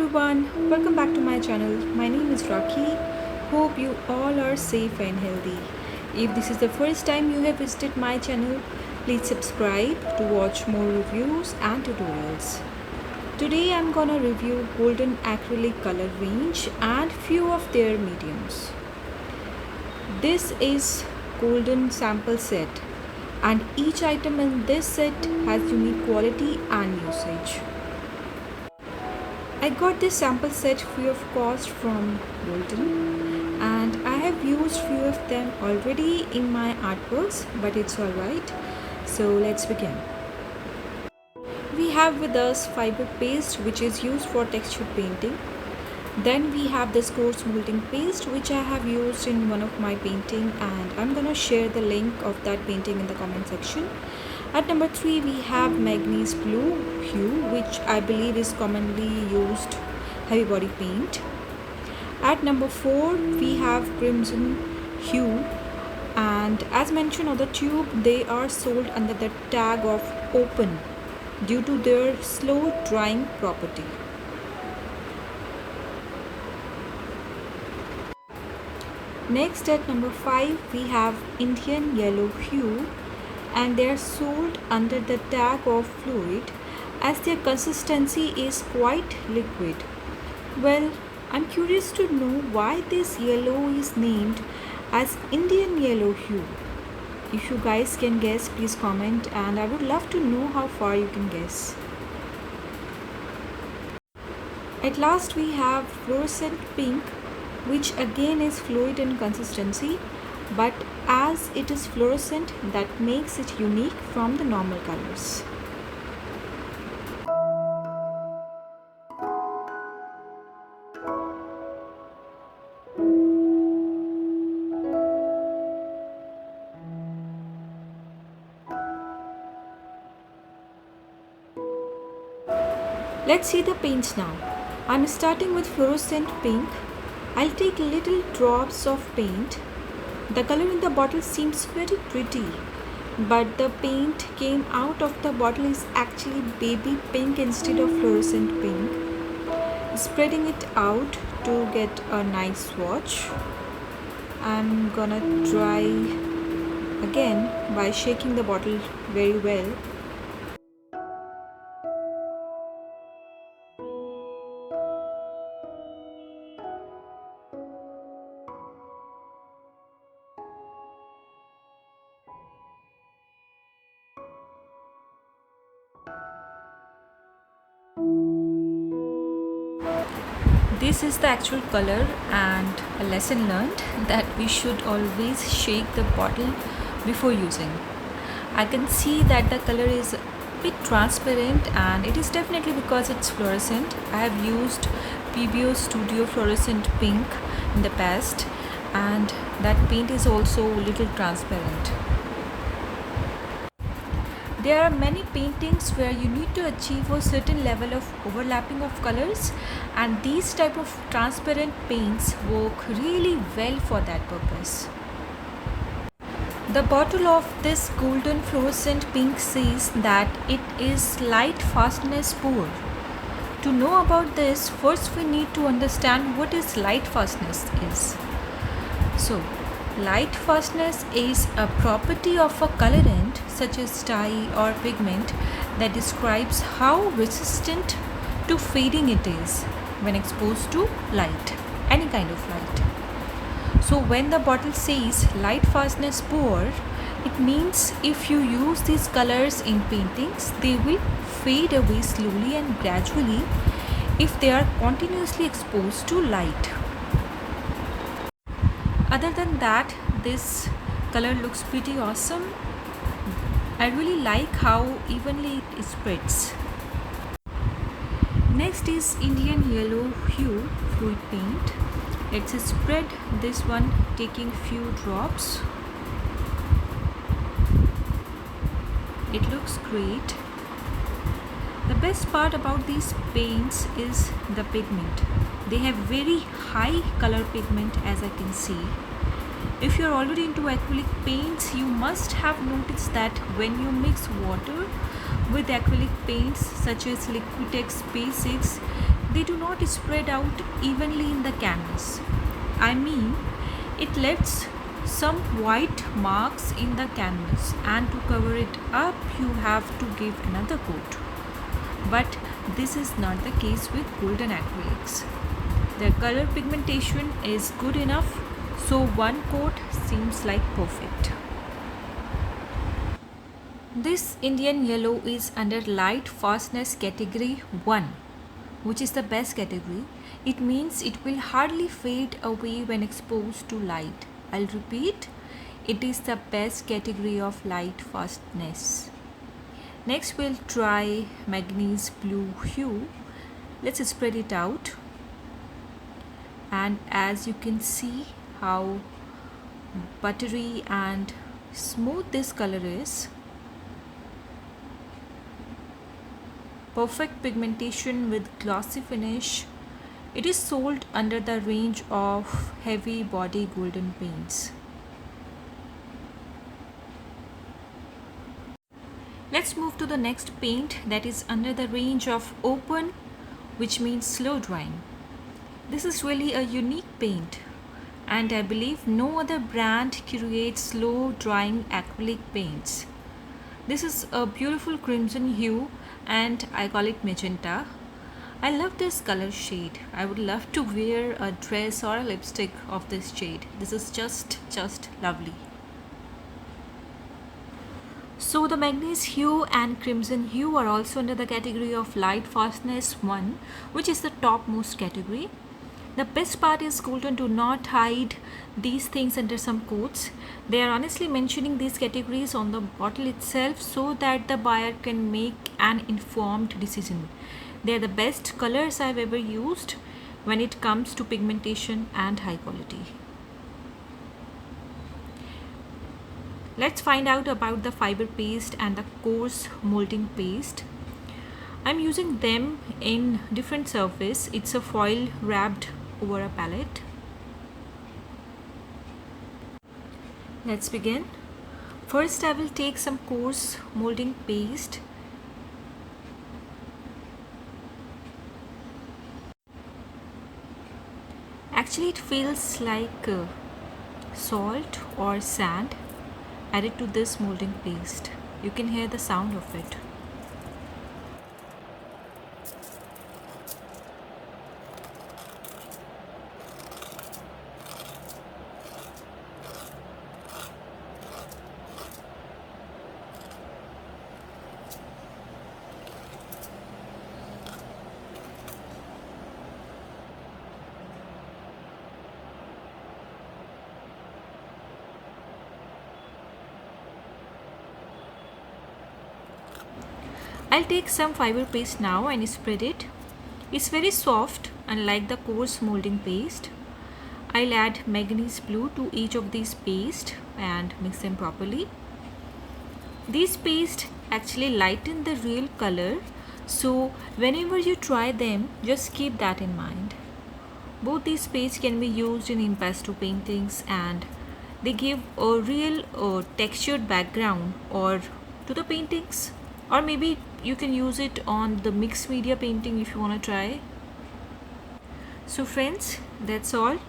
everyone, welcome back to my channel. My name is Rakhi. Hope you all are safe and healthy. If this is the first time you have visited my channel, please subscribe to watch more reviews and tutorials. Today I'm gonna review Golden Acrylic color range and few of their mediums. This is Golden sample set and each item in this set has unique quality and usage. I got this sample set free of cost from Golden and I have used few of them already in my artworks, but it's alright. So let's begin. We have with us fiber paste, which is used for texture painting. Then we have this coarse molding paste, which I have used in one of my painting, and I'm gonna share the link of that painting in the comment section. At number 3 we have manganese blue hue, which I believe is commonly used heavy body paint. At number 4 we have crimson hue, and as mentioned on the tube, they are sold under the tag of open due to their slow drying property. Next at number 5 we have Indian yellow hue, and they are sold under the tag of fluid as their consistency is quite liquid. Well, I'm curious to know why this yellow is named as Indian yellow hue. If you guys can guess, please comment, and I would love to know how far you can guess. At last we have fluorescent pink, which again is fluid in consistency, but as it is fluorescent, that makes it unique from the normal colors. Let's see the paints now. I'm starting with fluorescent pink. I'll take little drops of paint. The color in the bottle seems very pretty, but the paint came out of the bottle is actually baby pink instead of fluorescent pink. Spreading it out to get a nice swatch. I'm gonna try again by shaking the bottle very well. This is the actual color, and a lesson learned that we should always shake the bottle before using. I can see that the color is a bit transparent, and it is definitely because it's fluorescent. I have used Pebeo Studio fluorescent pink in the past, and that paint is also a little transparent. There are many paintings where you need to achieve a certain level of overlapping of colors, and these type of transparent paints work really well for that purpose. The bottle of this golden fluorescent pink says that it is light fastness poor. To know about this, first we need to understand what is light fastness is. So, light fastness is a property of a colorant such as dye or pigment that describes how resistant to fading it is when exposed to light, any kind of light. So when the bottle says light fastness poor, it means if you use these colors in paintings, they will fade away slowly and gradually if they are continuously exposed to light. Other than that, this color looks pretty awesome. I really like how evenly it spreads. Next is Indian yellow hue fluid paint. Let's spread this one, taking few drops. It looks great. The best part about these paints is the pigment. They have very high color pigment, as I can see. If you're already into acrylic paints, you must have noticed that when you mix water with acrylic paints such as Liquitex Basics, they do not spread out evenly in the canvas. I mean, it left some white marks in the canvas, and to cover it up you have to give another coat. But this is not the case with golden acrylics. The color pigmentation is good enough, so one coat seems like perfect. This Indian yellow is under light fastness category 1, which is the best category. It means it will hardly fade away when exposed to light. I'll repeat, it is the best category of light fastness. Next we'll try manganese blue hue. Let's spread it out. And as you can see how buttery and smooth this color is. Perfect pigmentation with glossy finish. It is sold under the range of heavy body golden paints. Let's move to the next paint that is under the range of open, which means slow drying. This is really a unique paint, and I believe no other brand creates slow drying acrylic paints. This is a beautiful crimson hue and I call it magenta. I love this color shade. I would love to wear a dress or a lipstick of this shade. This is just lovely. So the manganese hue and crimson hue are also under the category of light fastness 1, which is the topmost category. The best part is Golden do not hide these things under some coats. They are honestly mentioning these categories on the bottle itself so that the buyer can make an informed decision. They are the best colors I've ever used when it comes to pigmentation and high quality. Let's find out about the fiber paste and the coarse molding paste. I'm using them in different surface. It's a foil wrapped over a palette. Let's begin. First I will take some coarse molding paste. Actually it feels like salt or sand added to this molding paste. You can hear the sound of it. I'll take some fiber paste now and spread it. It's very soft, unlike the coarse molding paste. I'll add manganese blue to each of these paste and mix them properly. These paste actually lighten the real color, so whenever you try them, just keep that in mind. Both these paste can be used in impasto paintings and they give a real textured background or to the paintings, or maybe you can use it on the mixed media painting if you want to try. So friends, that's all.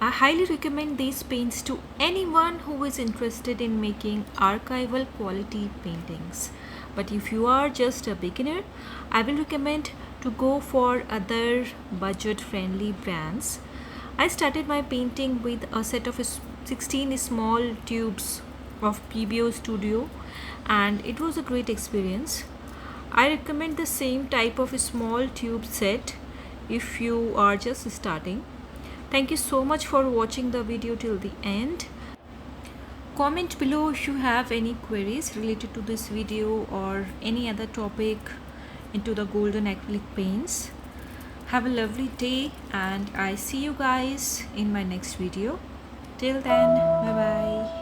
I highly recommend these paints to anyone who is interested in making archival quality paintings. But if you are just a beginner, I will recommend to go for other budget friendly brands. I started my painting with a set of 16 small tubes of Pebeo Studio and it was a great experience. I recommend the same type of small tube set if you are just starting. Thank you so much for watching the video till the end. Comment below if you have any queries related to this video or any other topic into the golden acrylic paints. Have a lovely day and I see you guys in my next video. Till then, bye bye.